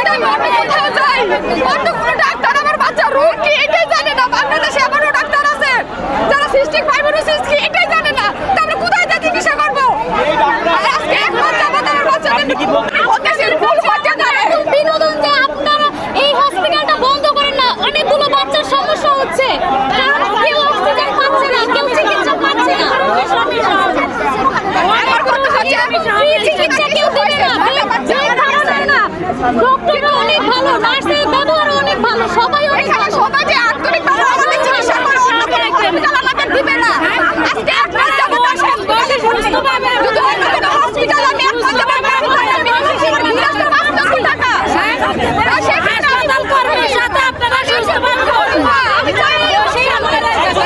যাই, অন্য কোথাও যাই, অন্য কোনো ডাক্তার আমার বাচ্চার রোগ কি এটাই জানে না। বাংলাদেশে এমনও ডাক্তার আছে যারা সিস্টিক ফাইব্রোসিস কি এটাই জানে না। তা আমরা কোথায় যা চিকিৎসা করবো? আজকে এক মাস যাবত আমার বাচ্চাদের দেশের ভুল হচ্ছে না। বিনোদন যে আপনারা এই হসপিটালটা বন্ধ করেন না, অনেকগুলো বাচ্চার সমস্যা হচ্ছে, কারণ কেউ অক্সিজেন পাচ্ছে না, কেউ চিকিৎসা পাচ্ছে না। আমার কথা হচ্ছে আমি চিকিৎসা কেউ দেবে না, ডক্টর অনেক ভালো, নার্সের ব্যবহার অনেক ভালো, সবাই